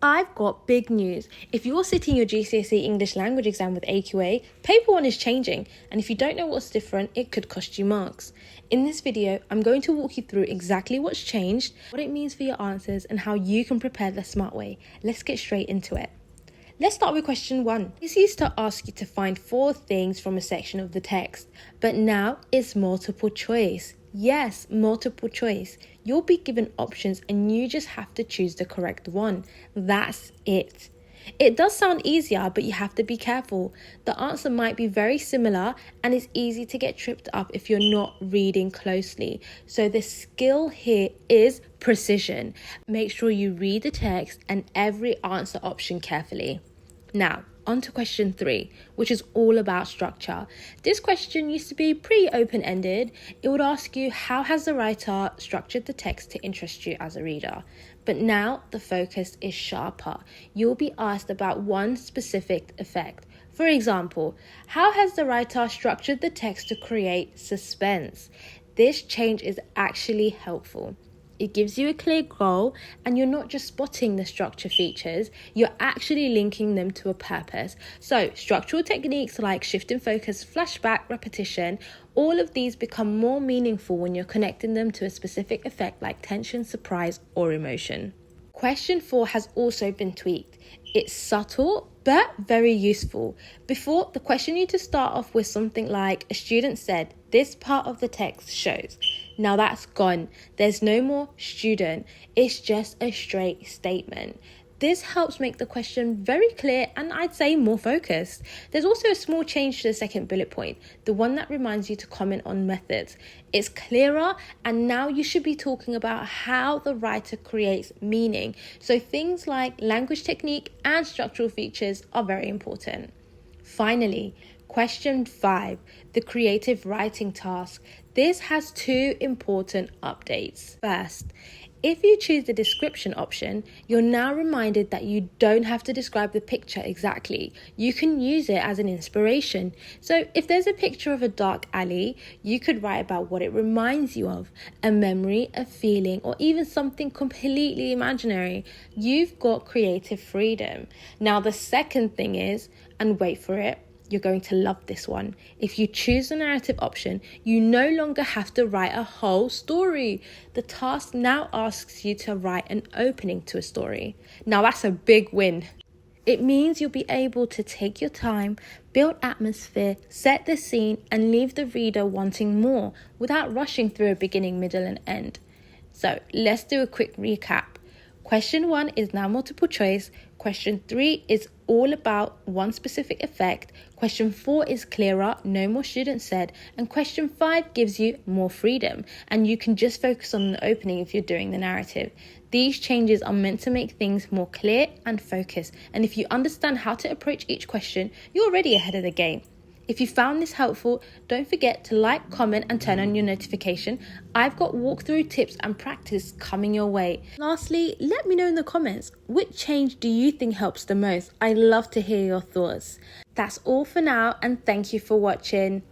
I've got big news. If you're sitting your GCSE English language exam with AQA, paper 1 is changing, and if you don't know what's different, it could cost you marks. In this video, I'm going to walk you through exactly what's changed, what it means for your answers, and how you can prepare the smart way. Let's get straight into it. Let's start with question 1. This used to ask you to find 4 things from a section of the text, but now it's multiple choice. Yes, multiple choice. You'll be given options and you just have to choose the correct one. That's it. It does sound easier, but you have to be careful. The answer might be very similar and it's easy to get tripped up if you're not reading closely. So the skill here is precision. Make sure you read the text and every answer option carefully. Now, on to question 3, which is all about structure. This question used to be pretty open-ended. It would ask you, how has the writer structured the text to interest you as a reader? But now the focus is sharper. You'll be asked about one specific effect. For example, how has the writer structured the text to create suspense? This change is actually helpful. It gives you a clear goal and you're not just spotting the structure features, you're actually linking them to a purpose. So structural techniques like shift in focus, flashback, repetition, all of these become more meaningful when you're connecting them to a specific effect like tension, surprise, or emotion. Question 4 has also been tweaked. It's subtle but very useful. Before, the question used to start off with something like, a student said, this part of the text shows. Now that's gone. There's no more student. It's just a straight statement. This helps make the question very clear and I'd say more focused. There's also a small change to the second bullet point, the one that reminds you to comment on methods. It's clearer and now you should be talking about how the writer creates meaning. So things like language technique and structural features are very important. Finally, question 5, the creative writing task. This has 2 important updates. First, if you choose the description option, you're now reminded that you don't have to describe the picture exactly. You can use it as an inspiration. So if there's a picture of a dark alley, you could write about what it reminds you of, a memory, a feeling, or even something completely imaginary. You've got creative freedom. Now the second thing is, and wait for it, you're going to love this one. If you choose the narrative option, you no longer have to write a whole story. The task now asks you to write an opening to a story. Now that's a big win. It means you'll be able to take your time, build atmosphere, set the scene, and leave the reader wanting more without rushing through a beginning, middle, and end. So let's do a quick recap. Question 1 is now multiple choice. Question 3 is all about one specific effect. Question 4 is clearer, no more students said. And question 5 gives you more freedom. And you can just focus on the opening if you're doing the narrative. These changes are meant to make things more clear and focused. And if you understand how to approach each question, you're already ahead of the game. If you found this helpful, don't forget to like, comment and turn on your notification. I've got walkthrough tips and practice coming your way. Lastly, let me know in the comments, which change do you think helps the most? I'd love to hear your thoughts. That's all for now and thank you for watching.